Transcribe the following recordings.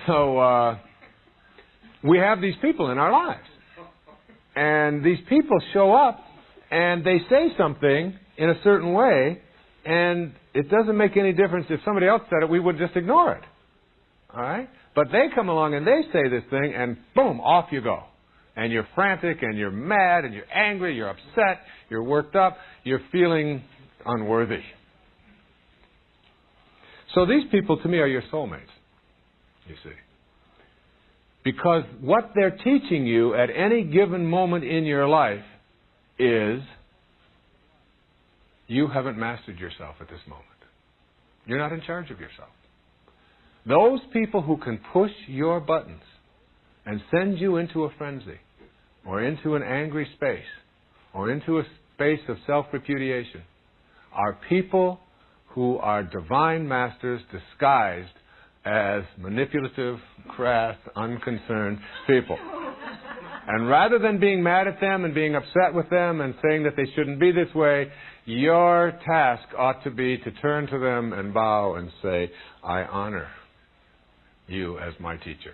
So we have these people in our lives. And these people show up and they say something in a certain way, and it doesn't make any difference if somebody else said it, we would just ignore it. All right? But they come along and they say this thing, and boom, off you go. And you're frantic, and you're mad, and you're angry, you're upset, you're worked up, you're feeling unworthy. So these people, to me, are your soulmates, you see. Because what they're teaching you at any given moment in your life is you haven't mastered yourself at this moment. You're not in charge of yourself. Those people who can push your buttons and send you into a frenzy or into an angry space or into a space of self-repudiation are people who are divine masters disguised as manipulative, crass, unconcerned people. And rather than being mad at them and being upset with them and saying that they shouldn't be this way, your task ought to be to turn to them and bow and say, I honor you as my teacher.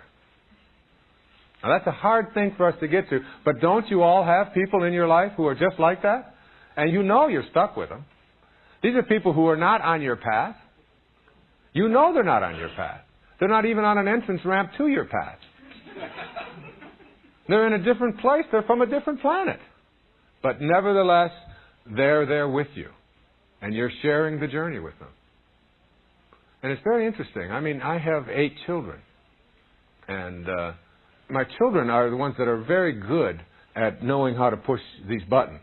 Now that's a hard thing for us to get to, but don't you all have people in your life who are just like that? And you know you're stuck with them. These are people who are not on your path. You know they're not on your path. They're not even on an entrance ramp to your path. They're in a different place. They're from a different planet. But nevertheless, they're there with you. And you're sharing the journey with them. And it's very interesting. I mean, I have 8 children. And my children are the ones that are very good at knowing how to push these buttons.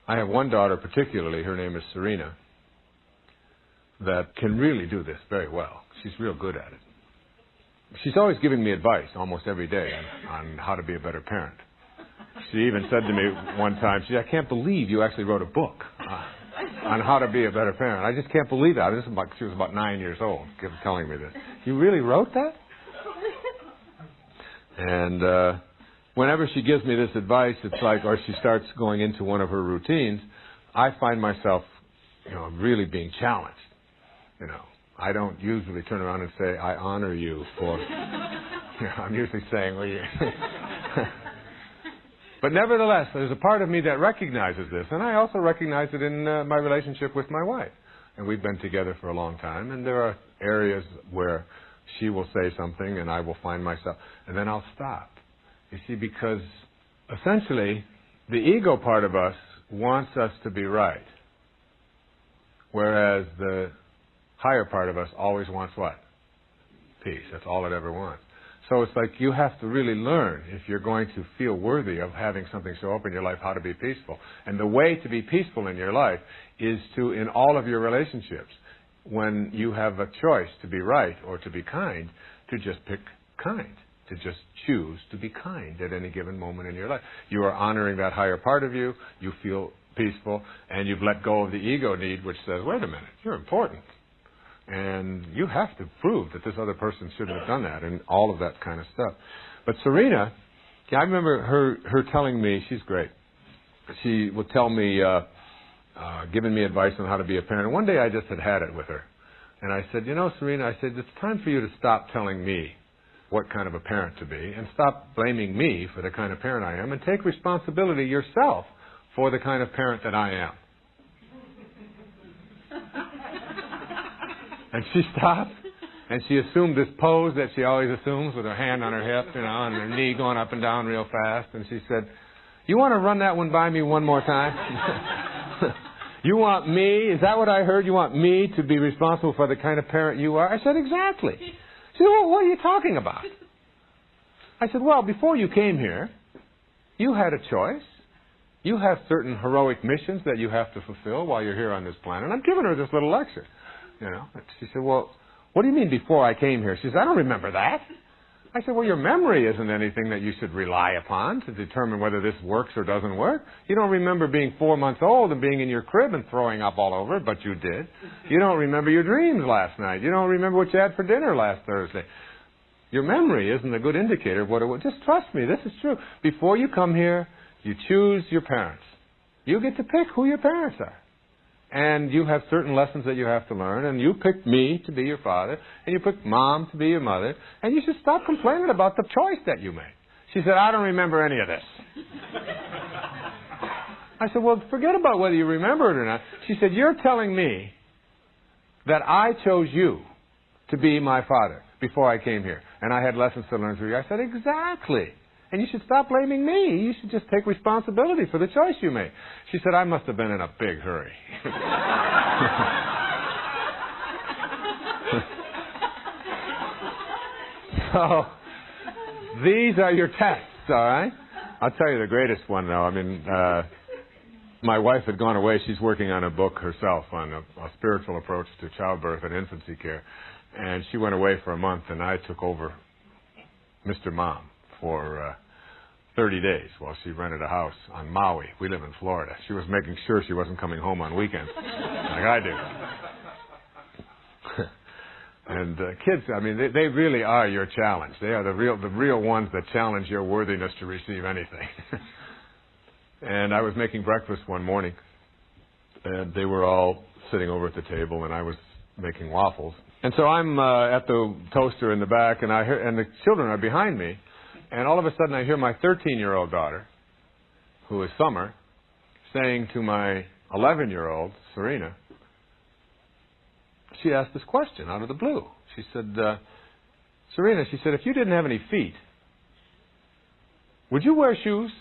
I have one daughter particularly, her name is Serena, that can really do this very well. She's real good at it. She's always giving me advice almost every day on how to be a better parent. She even said to me one time, she said, I can't believe you actually wrote a book on how to be a better parent. I just can't believe that. She was about 9 years old telling me this. You really wrote that? And whenever she gives me this advice, it's like, or she starts going into one of her routines, I find myself, really being challenged. I don't usually turn around and say, I honor you for, I'm usually saying, well, But nevertheless, there's a part of me that recognizes this, and I also recognize it in my relationship with my wife. And we've been together for a long time, and there are areas where she will say something, and I will find myself, and then I'll stop. You see, because essentially, the ego part of us wants us to be right, whereas the higher part of us always wants what? Peace. That's all it ever wants. So it's like you have to really learn, if you're going to feel worthy of having something show up in your life, how to be peaceful. And the way to be peaceful in your life is to, in all of your relationships, when you have a choice to be right or to be kind, to just pick kind, to just choose to be kind at any given moment in your life. You are honoring that higher part of you, you feel peaceful, and you've let go of the ego need, which says, wait a minute, you're important. And you have to prove that this other person shouldn't have done that, and all of that kind of stuff. But Serena, I remember her telling me, she's great. She would tell me, giving me advice on how to be a parent. And one day I just had it with her. And I said, Serena, I said, it's time for you to stop telling me what kind of a parent to be, and stop blaming me for the kind of parent I am, and take responsibility yourself for the kind of parent that I am. And she stopped, and she assumed this pose that she always assumes with her hand on her hip, and her knee going up and down real fast. And she said, you want to run that one by me one more time? You want me? Is that what I heard? You want me to be responsible for the kind of parent you are? I said, exactly. She said, well, what are you talking about? I said, well, before you came here, you had a choice. You have certain heroic missions that you have to fulfill while you're here on this planet. And I'm giving her this little lecture. She said, well, what do you mean before I came here? She said, I don't remember that. I said, well, your memory isn't anything that you should rely upon to determine whether this works or doesn't work. You don't remember being 4 months old and being in your crib and throwing up all over, but you did. You don't remember your dreams last night. You don't remember what you had for dinner last Thursday. Your memory isn't a good indicator of what it was. Just trust me, this is true. Before you come here, you choose your parents. You get to pick who your parents are. and you have certain lessons that you have to learn, and you picked me to be your father, and you picked Mom to be your mother, and you should stop complaining about the choice that you made. She said, I don't remember any of this. I said, well, forget about whether you remember it or not. She said, you're telling me that I chose you to be my father before I came here, and I had lessons to learn through you. I said, exactly. And you should stop blaming me. You should just take responsibility for the choice you made. She said, I must have been in a big hurry. So, these are your tests, all right? I'll tell you the greatest one, though. I mean, my wife had gone away. She's working on a book herself on a spiritual approach to childbirth and infancy care. And she went away for a month, and I took over Mr. Mom for 30 days while she rented a house on Maui. We live in Florida. She was making sure she wasn't coming home on weekends, like I do. And kids, I mean, they really are your challenge. They are the real ones that challenge your worthiness to receive anything. And I was making breakfast one morning, and they were all sitting over at the table, and I was making waffles. And so I'm at the toaster in the back, and and the children are behind me, and all of a sudden I hear my 13-year-old daughter, who is Summer, saying to my 11-year-old, Serena, she asked this question out of the blue. She said, Serena, she said, if you didn't have any feet, would you wear shoes?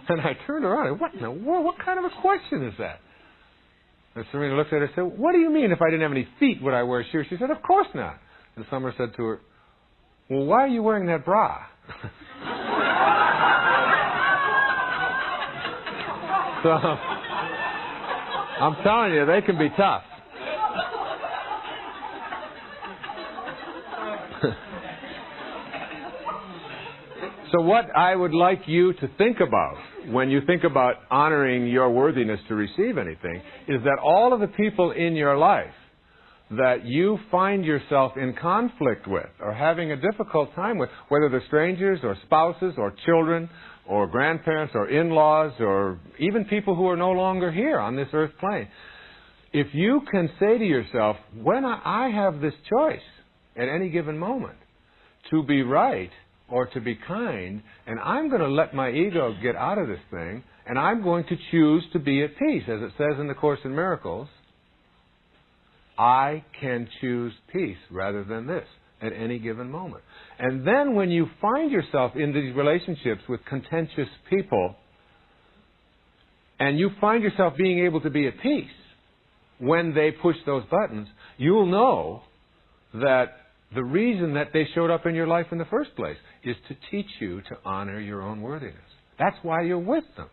And I turned around and, what in the world? What kind of a question is that? And Serena looked at her and said, what do you mean if I didn't have any feet, would I wear shoes? She said, of course not. And Summer said to her, well, why are you wearing that bra? So, I'm telling you, they can be tough. So what I would like you to think about when you think about honoring your worthiness to receive anything is that all of the people in your life that you find yourself in conflict with or having a difficult time with, whether they're strangers or spouses or children or grandparents or in-laws or even people who are no longer here on this earth plane, if you can say to yourself, when I have this choice at any given moment to be right or to be kind, and I'm going to let my ego get out of this thing, and I'm going to choose to be at peace, as it says in the Course in Miracles, I can choose peace rather than this at any given moment. And then when you find yourself in these relationships with contentious people, and you find yourself being able to be at peace when they push those buttons, you'll know that the reason that they showed up in your life in the first place is to teach you to honor your own worthiness. That's why you're with them.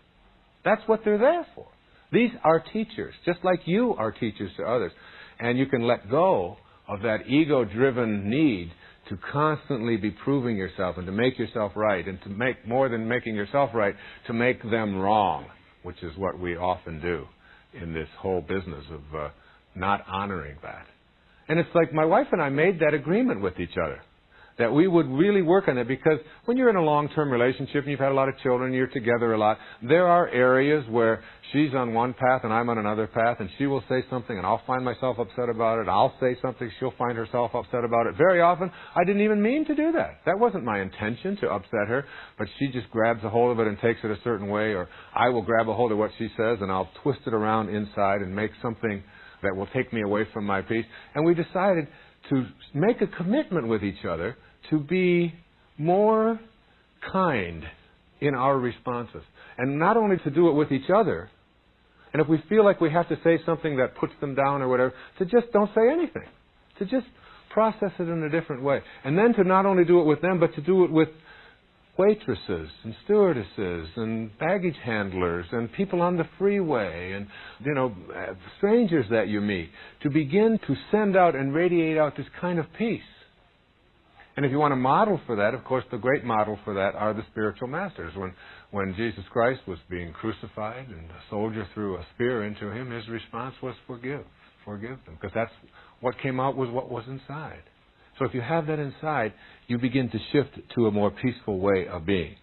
That's what they're there for. These are teachers, just like you are teachers to others. And you can let go of that ego-driven need to constantly be proving yourself and to make yourself right, and to make more than making yourself right, to make them wrong, which is what we often do in this whole business of not honoring that. And it's like my wife and I made that agreement with each other, that we would really work on it, because when you're in a long-term relationship and you've had a lot of children and you're together a lot, there are areas where she's on one path and I'm on another path, and she will say something and I'll find myself upset about it. I'll say something, she'll find herself upset about it. Very often, I didn't even mean to do that. That wasn't my intention to upset her, but she just grabs a hold of it and takes it a certain way, or I will grab a hold of what she says and I'll twist it around inside and make something that will take me away from my peace. And we decided to make a commitment with each other to be more kind in our responses. And not only to do it with each other, and if we feel like we have to say something that puts them down or whatever, to just don't say anything. To just process it in a different way. And then to not only do it with them, but to do it with waitresses and stewardesses and baggage handlers and people on the freeway and, strangers that you meet, to begin to send out and radiate out this kind of peace. And if you want to model for that, of course, the great model for that are the spiritual masters. When Jesus Christ was being crucified and a soldier threw a spear into him, his response was forgive them, because that's what came out was what was inside. So if you have that inside, you begin to shift to a more peaceful way of being.